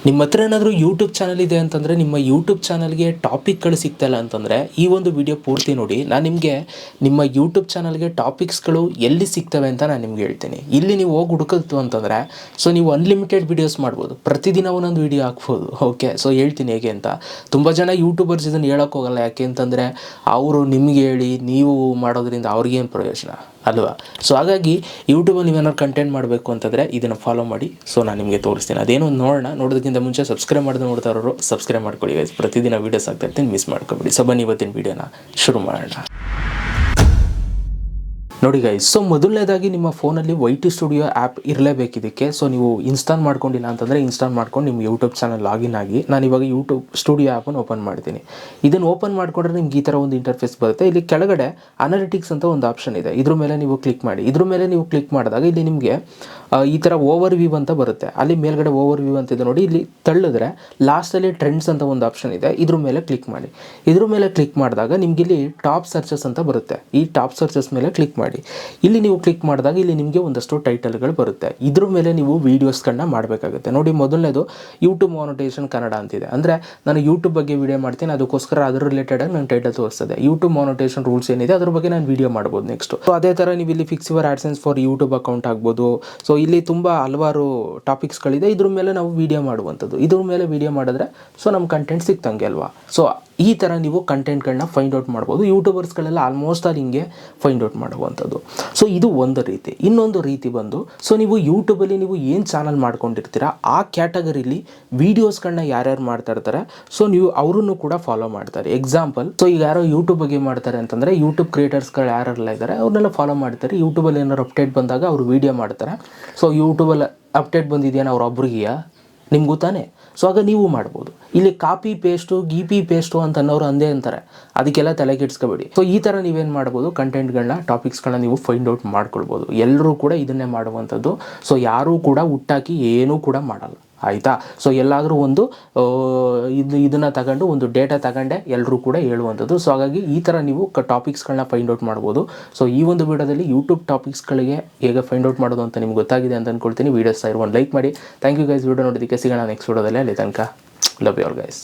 ನಿಮ್ಮ ಹತ್ರ ಏನಾದರೂ ಯೂಟ್ಯೂಬ್ ಚಾನಲ್ ಇದೆ ಅಂತಂದರೆ ನಿಮ್ಮ ಯೂಟ್ಯೂಬ್ ಚಾನಲ್ಗೆ ಟಾಪಿಕ್ಗಳು ಸಿಗ್ತಾಯಿಲ್ಲ ಅಂತಂದರೆ ಈ ಒಂದು ವಿಡಿಯೋ ಪೂರ್ತಿ ನೋಡಿ. ನಾನು ನಿಮಗೆ ನಿಮ್ಮ ಯೂಟ್ಯೂಬ್ ಚಾನಲ್ಗೆ ಟಾಪಿಕ್ಸ್ಗಳು ಎಲ್ಲಿ ಸಿಗ್ತವೆ ಅಂತ ನಾನು ನಿಮ್ಗೆ ಹೇಳ್ತೀನಿ. ಇಲ್ಲಿ ನೀವು ಹೋಗಿ ಹುಡುಕಿತ್ತು ಅಂತಂದರೆ ನೀವು ಅನ್ಲಿಮಿಟೆಡ್ ವೀಡಿಯೋಸ್ ಮಾಡ್ಬೋದು, ಪ್ರತಿದಿನ ಒಂದೊಂದು ವೀಡಿಯೋ ಹಾಕ್ಬೋದು. ಓಕೆ, ಹೇಳ್ತೀನಿ ಹೇಗೆ ಅಂತ. ತುಂಬ ಜನ ಯೂಟ್ಯೂಬರ್ಸ್ ಇದನ್ನು ಹೇಳೋಕ್ಕೆ ಹೋಗಲ್ಲ. ಯಾಕೆ ಅಂತಂದರೆ ಅವರು ನಿಮಗೆ ಹೇಳಿ ನೀವು ಮಾಡೋದ್ರಿಂದ ಅವ್ರಿಗೇನು ಪ್ರಯೋಜನ ಅಲ್ವಾ? ಹಾಗಾಗಿ ಯೂಟ್ಯೂಬಲ್ಲಿ ನೀವೇನಾದ್ರು ಕಂಟೆಂಟ್ ಮಾಡಬೇಕು ಅಂತಂದರೆ ಇದನ್ನು ಫಾಲೋ ಮಾಡಿ. ನಾನು ನಿಮಗೆ ತೋರಿಸ್ತೀನಿ. ಅದೇನೋ ನೋಡೋದಕ್ಕಿಂತ ಮುಂಚೆ ಸಬ್ಸ್ಕ್ರೈಬ್ ನೋಡ್ತಾ ಇರೋರು ಸಬ್ಸ್ಕ್ರೈಬ್ ಮಾಡ್ಕೊಳ್ಳಿ ಗೈಸ್. ಪ್ರತಿದಿನ ವೀಡಿಯೋಸ್ ಆಗ್ತಾ ಇರ್ತೀನಿ, ಮಿಸ್ ಮಾಡ್ಕೊಬೇಡಿ. ಬನ್ನಿ ಇವತ್ತಿನ ವೀಡಿಯೋನ ಶುರು ಮಾಡೋಣ. ನೋಡಿ ಗೈಸ್, ಮೊದಲನೇದಾಗಿ ನಿಮ್ಮ ಫೋನಲ್ಲಿ YT ಸ್ಟುಡಿಯೋ ಆ್ಯಪ್ ಇರಲೇಬೇಕು ಇದಕ್ಕೆ. ನೀವು ಇನ್ಸ್ಟಾಲ್ ಮಾಡ್ಕೊಂಡಿಲ್ಲ ಅಂತಂದರೆ ಇನ್ಸ್ಟಾಲ್ ಮಾಡ್ಕೊಂಡು ನಿಮ್ಮ ಯೂಟ್ಯೂಬ್ ಚಾನಲ್ ಲಾಗಿನ್ ಆಗಿ. ನಾನು ಇವಾಗ ಯೂಟ್ಯೂಬ್ ಸ್ಟುಡಿಯೋ ಆ್ಯಪನ್ನು ಓಪನ್ ಮಾಡ್ತೀನಿ. ಇದನ್ನು ಓಪನ್ ಮಾಡಿಕೊಂಡ್ರೆ ನಿಮ್ಗೆ ಈ ಥರ ಒಂದು ಇಂಟರ್ಫೇಸ್ ಬರುತ್ತೆ. ಇಲ್ಲಿ ಕೆಳಗಡೆ ಅನಾಲಿಟಿಕ್ಸ್ ಅಂತ ಒಂದು ಆಪ್ಷನ್ ಇದೆ, ಇದ್ರ ಮೇಲೆ ನೀವು ಕ್ಲಿಕ್ ಮಾಡಿ. ಇದ್ರ ಮೇಲೆ ನೀವು ಕ್ಲಿಕ್ ಮಾಡಿದಾಗ ಇಲ್ಲಿ ನಿಮಗೆ ಈ ಥರ ಓವರ್ ವ್ಯೂ ಅಂತ ಬರುತ್ತೆ. ಅಲ್ಲಿ ಮೇಲ್ಗಡೆ ಓವರ್ ವ್ಯೂ ಅಂತ ಇದೆ ನೋಡಿ. ಇಲ್ಲಿ ತಳ್ಳಿದ್ರೆ ಲಾಸ್ಟಲ್ಲಿ ಟ್ರೆಂಡ್ಸ್ ಅಂತ ಒಂದು ಆಪ್ಷನ್ ಇದೆ, ಇದ್ರ ಮೇಲೆ ಕ್ಲಿಕ್ ಮಾಡಿ. ಇದ್ರ ಮೇಲೆ ಕ್ಲಿಕ್ ಮಾಡಿದಾಗ ನಿಮ್ಗೆ ಇಲ್ಲಿ ಟಾಪ್ ಸರ್ಚಸ್ ಅಂತ ಬರುತ್ತೆ. ಈ ಟಾಪ್ ಸರ್ಚಸ್ ಮೇಲೆ ಕ್ಲಿಕ್ ಮಾಡಿ. ಇಲ್ಲಿ ನೀವು ಕ್ಲಿಕ್ ಮಾಡಿದಾಗ ಇಲ್ಲಿ ನಿಮಗೆ ಒಂದಷ್ಟು ಟೈಟಲ್ಗಳು ಬರುತ್ತೆ. ಇದ್ರ ಮೇಲೆ ನೀವು ವೀಡಿಯೋಸ್ಗಳನ್ನ ಮಾಡಬೇಕಾಗುತ್ತೆ. ನೋಡಿ, ಮೊದಲನೇದು ಯೂಟ್ಯೂಬ್ ಮಾನಿಟೈಸೇಷನ್ ಕನ್ನಡ ಅಂತಿದೆ. ಅಂದರೆ ನಾನು ಯೂಟ್ಯೂಬ್ ಬಗ್ಗೆ ವೀಡಿಯೋ ಮಾಡ್ತೀನಿ, ಅದಕ್ಕೋಸ್ಕರ ಅದ್ರ ರಿಲೇಟೆಡಾಗಿ ನಾನು ಟೈಟಲ್ ತೋರಿಸ್ತದೆ. ಯೂಟ್ಯೂಬ್ ಮಾನಿಟೈಸೇಷನ್ ರೂಲ್ಸ್ ಏನಿದೆ ಅದ್ರ ಬಗ್ಗೆ ನಾನು ವೀಡಿಯೋ ಮಾಡ್ಬೋದು ನೆಕ್ಸ್ಟ್. ಅದೇ ಥರ ನೀವು ಇಲ್ಲಿ fix your AdSense for YouTube account ಆಗ್ಬೋದು. ಇಲ್ಲಿ ತುಂಬ ಹಲವಾರು ಟಾಪಿಕ್ಸ್ಗಳಿದೆ, ಇದ್ರ ಮೇಲೆ ನಾವು ವೀಡಿಯೋ ಮಾಡುವಂಥದ್ದು. ಇದ್ರ ಮೇಲೆ ವೀಡಿಯೋ ಮಾಡಿದ್ರೆ ನಮ್ಮ ಕಂಟೆಂಟ್ ಸಿಕ್ತಂಗೆ ಅಲ್ವಾ? ಈ ಥರ ನೀವು ಕಂಟೆಂಟ್ಗಳನ್ನ ಫೈಂಡ್ ಔಟ್ ಮಾಡ್ಬೋದು. ಯೂಟ್ಯೂಬರ್ಸ್ಗಳೆಲ್ಲ ಆಲ್ಮೋಸ್ಟ್ ಅಲ್ಲಿ ಹಿಂಗೆ ಫೈಂಡ್ ಔಟ್ ಮಾಡುವಂಥದ್ದು. ಇದು ಒಂದು ರೀತಿ. ಇನ್ನೊಂದು ರೀತಿ ಬಂದು ನೀವು ಯೂಟ್ಯೂಬಲ್ಲಿ ನೀವು ಏನು ಚಾನಲ್ ಮಾಡ್ಕೊಂಡಿರ್ತೀರ ಆ ಕ್ಯಾಟಗರಿಲಿ ವೀಡಿಯೋಸ್ಗಳನ್ನ ಯಾರ್ಯಾರು ಮಾಡ್ತಾ ಇರ್ತಾರೆ ನೀವು ಅವರನ್ನು ಕೂಡ ಫಾಲೋ ಮಾಡ್ತಾರೆ. ಎಕ್ಸಾಂಪಲ್, ಈಗ ಯಾರೋ ಯೂಟ್ಯೂಬ್ ಬಗ್ಗೆ ಮಾಡ್ತಾರೆ ಅಂತಂದರೆ ಯೂಟ್ಯೂಬ್ ಕ್ರಿಯೇಟರ್ಸ್ಗಳು ಯಾರೆಲ್ಲ ಇದ್ದಾರೆ ಅವ್ರನ್ನೆಲ್ಲ ಫಾಲೋ ಮಾಡ್ತಾರೆ. ಯೂಟ್ಯೂಬಲ್ಲಿ ಏನಾದ್ರು ಅಪ್ಡೇಟ್ ಬಂದಾಗ ಅವರು ವೀಡಿಯೋ ಮಾಡ್ತಾರೆ. ಯೂಟ್ಯೂಬಲ್ಲಿ ಅಪ್ಡೇಟ್ ಬಂದಿದೆಯಾ ಅವ್ರೊಬ್ರಿಗೆಯಾ ನಿಮ್ಗೂ ತಾನೇ? ಆಗ ನೀವು ಮಾಡ್ಬೋದು. ಇಲ್ಲಿ ಕಾಪಿ ಪೇಸ್ಟು ಪೇಸ್ಟು ಅಂತ ಅನ್ನೋರು ಅಂದೇ ಅಂತಾರೆ, ಅದಕ್ಕೆಲ್ಲ ತಲೆ ಕೆಡಿಸ್ಕೋಬೇಡಿ. ಈ ಥರ ನೀವೇನು ಮಾಡ್ಬೋದು, ಕಂಟೆಂಟ್ಗಳನ್ನ ಟಾಪಿಕ್ಸ್ಗಳನ್ನ ನೀವು ಫೈಂಡ್ ಔಟ್ ಮಾಡ್ಕೊಳ್ಬೋದು. ಎಲ್ಲರೂ ಕೂಡ ಇದನ್ನೇ ಮಾಡುವಂಥದ್ದು. ಯಾರೂ ಕೂಡ ಹುಟ್ಟಾಕಿ ಏನೂ ಕೂಡ ಮಾಡಲ್ಲ, ಆಯಿತಾ? ಎಲ್ಲಾದರೂ ಒಂದು ಇದನ್ನು ತಗೊಂಡು ಒಂದು ಡೇಟಾ ತಗೊಂಡೆ ಎಲ್ಲರೂ ಕೂಡ ಹೇಳುವಂಥದ್ದು. ಹಾಗಾಗಿ ಈ ಥರ ನೀವು ಟಾಪಿಕ್ಸ್ಗಳನ್ನ ಫೈಂಡ್ ಔಟ್ ಮಾಡ್ಬೋದು. ಈ ಒಂದು ವಿಡಿಯೋದಲ್ಲಿ ಯೂಟ್ಯೂಬ್ ಟಾಪಿಕ್ಸ್ಗಳಿಗೆ ಹೇಗೆ ಫೈಂಡ್ ಔಟ್ ಮಾಡೋದು ಅಂತ ನಿಮ್ಗೆ ಗೊತ್ತಾಗಿದೆ ಅಂತ ಅಂದ್ಕೊಳ್ತೀನಿ. ವೀಡಿಯೋಸ್ ಒಂದು ಲೈಕ್ ಮಾಡಿ. Thank you guys. ವಿಡಿಯೋ ನೋಡೋದಕ್ಕೆ. ಸಿಗೋಣ ನೆಕ್ಸ್ಟ್ ವಿಡಿಯೋದಲ್ಲಿ. ಅಲ್ಲಿ ತನಕ ಲವ್ ಯು ಆಲ್ ಗೈಸ್.